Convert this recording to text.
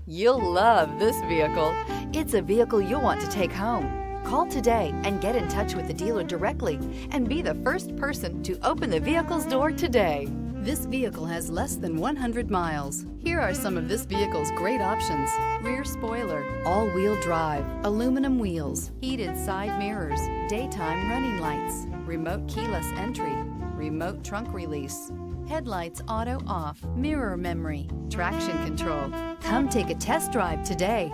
You'll love this vehicle. It's a vehicle you'll want to take home. Call today and get in touch with the dealer directly and be the first person to open the vehicle's door today. This vehicle has less than 100 miles. Here are some of this vehicle's great options: rear spoiler, all-wheel drive, aluminum wheels, heated side mirrors, daytime running lights, remote keyless entry, remote trunk release, headlights auto off, mirror memory, traction control. Come take a test drive today.